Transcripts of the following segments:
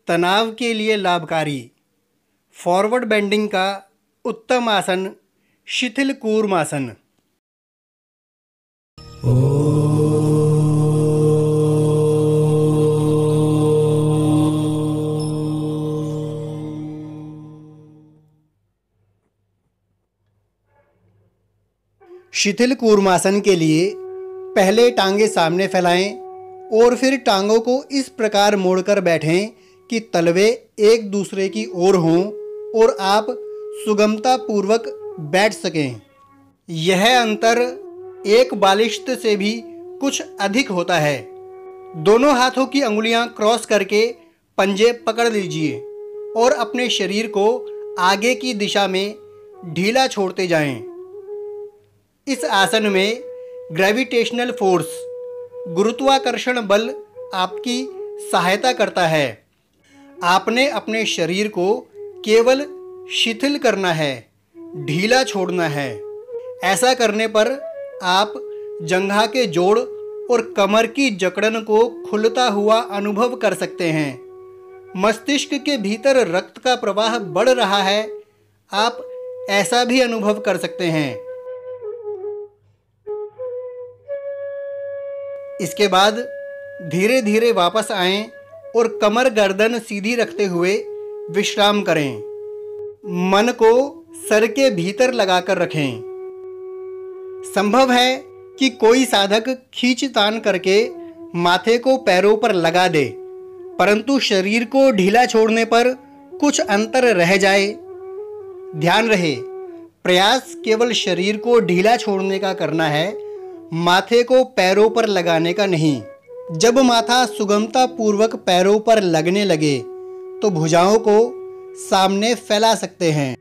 तनाव के लिए लाभकारी फॉरवर्ड बेंडिंग का उत्तम आसन शिथिल कूर्मासन। शिथिल कूर्मासन के लिए पहले टांगे सामने फैलाएं और फिर टांगों को इस प्रकार मोड़कर बैठें कि तलवे एक दूसरे की ओर हों और आप सुगमता पूर्वक बैठ सकें। यह अंतर एक बालिश्त से भी कुछ अधिक होता है। दोनों हाथों की अंगुलियां क्रॉस करके पंजे पकड़ लीजिए और अपने शरीर को आगे की दिशा में ढीला छोड़ते जाएं। इस आसन में ग्रेविटेशनल फोर्स गुरुत्वाकर्षण बल आपकी सहायता करता है। आपने अपने शरीर को केवल शिथिल करना है, ढीला छोड़ना है। ऐसा करने पर आप जंघा के जोड़ और कमर की जकड़न को खुलता हुआ अनुभव कर सकते हैं। मस्तिष्क के भीतर रक्त का प्रवाह बढ़ रहा है, आप ऐसा भी अनुभव कर सकते हैं। इसके बाद धीरे धीरे वापस आएं और कमर गर्दन सीधी रखते हुए विश्राम करें। मन को सर के भीतर लगाकर रखें। संभव है कि कोई साधक खींचतान करके माथे को पैरों पर लगा दे, परंतु शरीर को ढीला छोड़ने पर कुछ अंतर रह जाए। ध्यान रहे, प्रयास केवल शरीर को ढीला छोड़ने का करना है, माथे को पैरों पर लगाने का नहीं। जब माथा सुगमता पूर्वक पैरों पर लगने लगे तो भुजाओं को सामने फैला सकते हैं।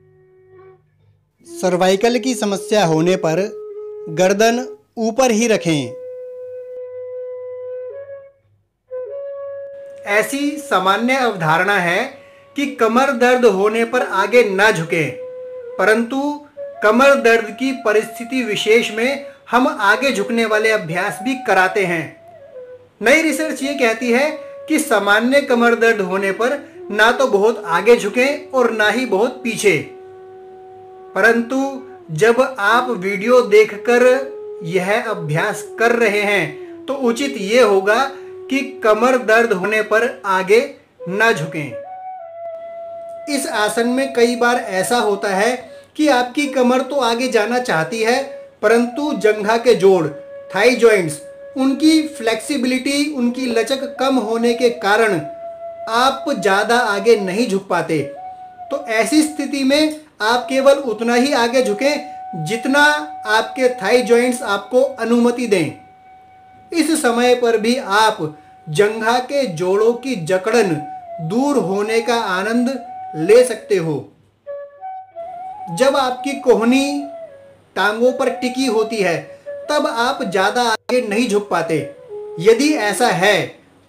सर्वाइकल की समस्या होने पर गर्दन ऊपर ही रखें। ऐसी सामान्य अवधारणा है कि कमर दर्द होने पर आगे ना झुकें, परंतु कमर दर्द की परिस्थिति विशेष में हम आगे झुकने वाले अभ्यास भी कराते हैं। नई रिसर्च ये कहती है कि सामान्य कमर दर्द होने पर ना तो बहुत आगे झुकें और ना ही बहुत पीछे, परंतु जब आप वीडियो देखकर यह अभ्यास कर रहे हैं तो उचित ये होगा कि कमर दर्द होने पर आगे ना झुकें। इस आसन में कई बार ऐसा होता है कि आपकी कमर तो आगे जाना चाहती है, परंतु जंघा के जोड़, थाई जॉइंट्स, उनकी फ्लेक्सिबिलिटी, उनकी लचक कम होने के कारण आप ज़्यादा आगे नहीं झुक पाते। तो ऐसी स्थिति में आप केवल उतना ही आगे झुकें जितना आपके थाई जॉइंट्स आपको अनुमति दें। इस समय पर भी आप जंघा के जोड़ों की जकड़न दूर होने का आनंद ले सकते हो। जब आपकी कोहनी टांगों पर टिकी होती है तब आप ज़्यादा आगे नहीं झुक पाते। यदि ऐसा है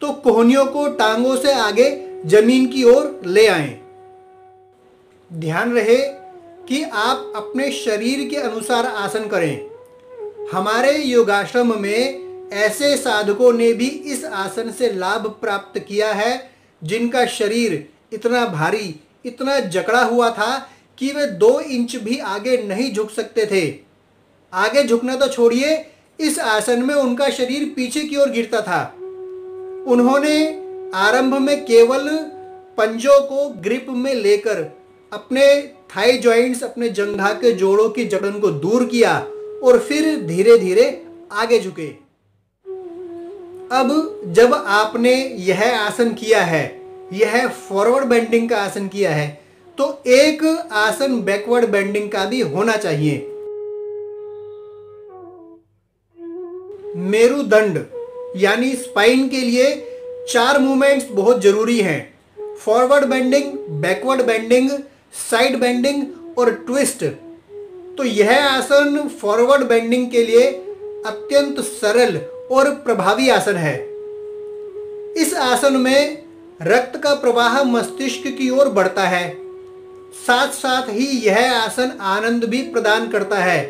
तो कोहनियों को टांगों से आगे जमीन की ओर ले आएं। ध्यान रहे कि आप अपने शरीर के अनुसार आसन करें। हमारे योगाश्रम में ऐसे साधकों ने भी इस आसन से लाभ प्राप्त किया है जिनका शरीर इतना भारी, इतना जकड़ा हुआ था कि वे 2 इंच भी आगे नहीं झुक सकते थे। आगे झुकना तो छोड़िए, इस आसन में उनका शरीर पीछे की ओर गिरता था। उन्होंने आरंभ में केवल पंजों को ग्रिप में लेकर अपने थाई जॉइंट्स, अपने जंघा के जोड़ों की जकड़न को दूर किया और फिर धीरे धीरे आगे झुके। अब जब आपने यह आसन किया है, यह फॉरवर्ड बेंडिंग का आसन किया है, तो एक आसन बैकवर्ड बेंडिंग का भी होना चाहिए। मेरुदंड यानी स्पाइन के लिए 4 मूवमेंट्स बहुत जरूरी हैं: forward bending, backward bending, side bending और ट्विस्ट। तो यह आसन फॉरवर्ड बेंडिंग के लिए अत्यंत सरल और प्रभावी आसन है। इस आसन में रक्त का प्रवाह मस्तिष्क की ओर बढ़ता है, साथ साथ ही यह आसन आनंद भी प्रदान करता है।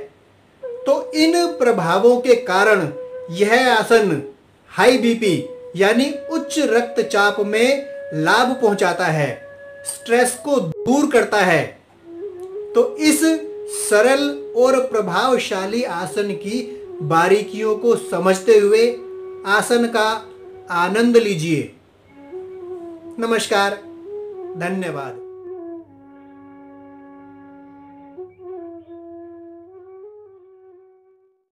तो इन प्रभावों के कारण यह आसन हाई बीपी यानी उच्च रक्तचाप में लाभ पहुंचाता है, स्ट्रेस को दूर करता है। तो इस सरल और प्रभावशाली आसन की बारीकियों को समझते हुए आसन का आनंद लीजिए। नमस्कार, धन्यवाद।